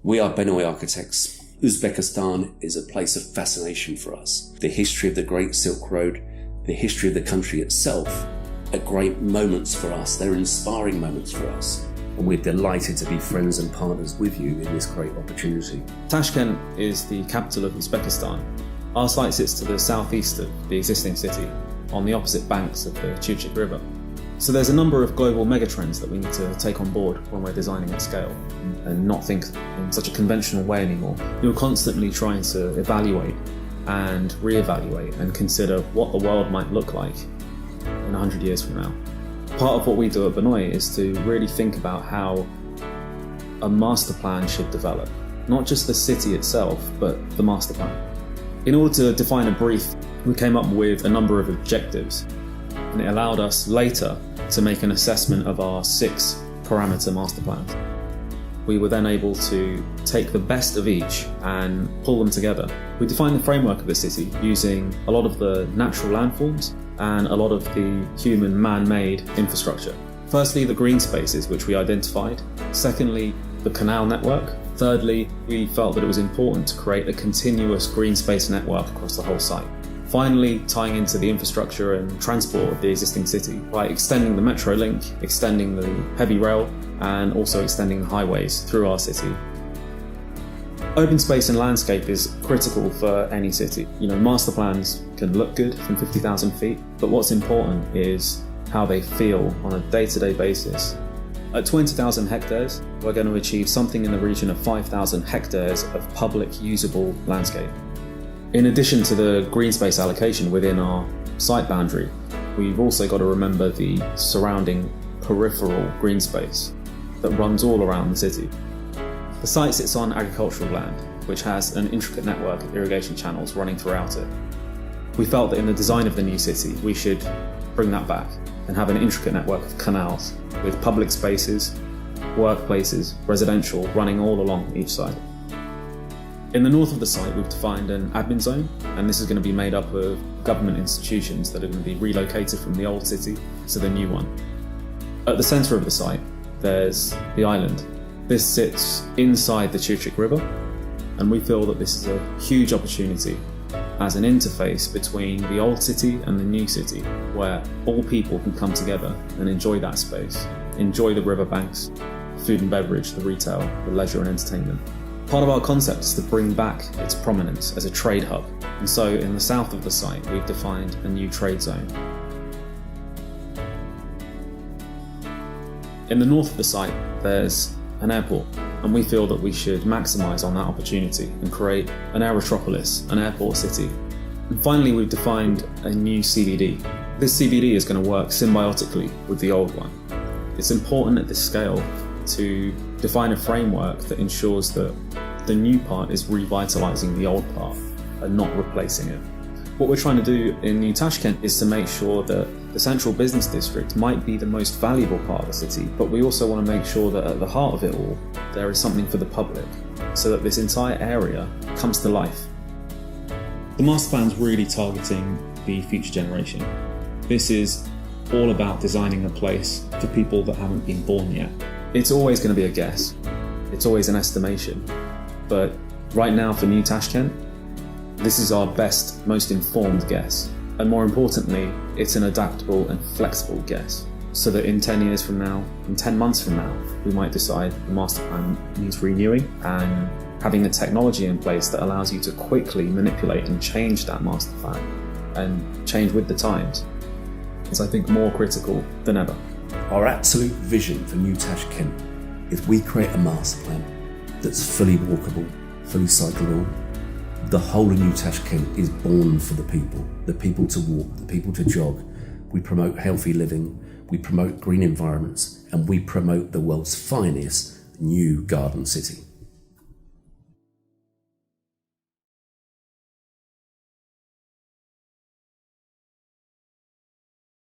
We are Benoy architects. Uzbekistan is a place of fascination for us. The history of the Great Silk Road, the history of the country itself, are great moments for us. They're inspiring moments for us. And we're delighted to be friends and partners with you in this great opportunity. Tashkent is the capital of Uzbekistan. Our site sits to the southeast of the existing city, on the opposite banks of the Chirchik River. So there's a number of global megatrends that we need to take on board when we're designing at scale and not think in such a conventional way anymore. You're constantly trying to evaluate and reevaluate and consider what the world might look like in 100 years from now. Part of what we do at Benoy is to really think about how a master plan should develop. Not just the city itself, but the master plan. In order to define a brief, we came up with a number of objectives, and it allowed us later to make an assessment of our 6 parameter master plans. We were then able to take the best of each and pull them together. We defined the framework of the city using a lot of the natural landforms and a lot of the human man-made infrastructure. Firstly, the green spaces, which we identified. Secondly, the canal network. Thirdly, we felt that it was important to create a continuous green space network across the whole site. Finally, tying into the infrastructure and transport of the existing city by extending the metro link, extending the heavy rail, and also extending the highways through our city. Open space and landscape is critical for any city. Master plans can look good from 50,000 feet, but what's important is how they feel on a day-to-day basis. At 20,000 hectares, we're going to achieve something in the region of 5,000 hectares of public usable landscape. In addition to the green space allocation within our site boundary, we've also got to remember the surrounding peripheral green space that runs all around the city. The site sits on agricultural land, which has an intricate network of irrigation channels running throughout it. We felt that in the design of the new city, we should bring that back and have an intricate network of canals with public spaces, workplaces, residential running all along each side. In the north of the site, we've defined an admin zone, and this is going to be made up of government institutions that are going to be relocated from the old city to the new one. At the centre of the site, there's the island. This sits inside the Chirchik River, and we feel that this is a huge opportunity as an interface between the old city and the new city, where all people can come together and enjoy that space, enjoy the riverbanks, food and beverage, the retail, the leisure and entertainment. Part of our concept is to bring back its prominence as a trade hub, and so in the south of the site we've defined a new trade zone. In the north of the site there's an airport, and we feel that we should maximise on that opportunity and create an aerotropolis, an airport city. And finally, we've defined a new CBD. This CBD is going to work symbiotically with the old one. It's important at this scale to define a framework that ensures that the new part is revitalising the old part and not replacing it. What we're trying to do in New Tashkent is to make sure that the central business district might be the most valuable part of the city, but we also want to make sure that at the heart of it all, there is something for the public, so that this entire area comes to life. The master plan is really targeting the future generation. This is all about designing a place for people that haven't been born yet. It's always going to be a guess. It's always an estimation. But right now for New Tashkent, this is our best, most informed guess. And more importantly, it's an adaptable and flexible guess. So that in 10 years from now, in 10 months from now, we might decide the master plan needs renewing, and having the technology in place that allows you to quickly manipulate and change that master plan and change with the times is, I think, more critical than ever. Our absolute vision for New Tashkent is we create a master plan that's fully walkable, fully cyclable. The whole of New Tashkent is born for the people to walk, the people to jog. We promote healthy living, we promote green environments, and we promote the world's finest new garden city.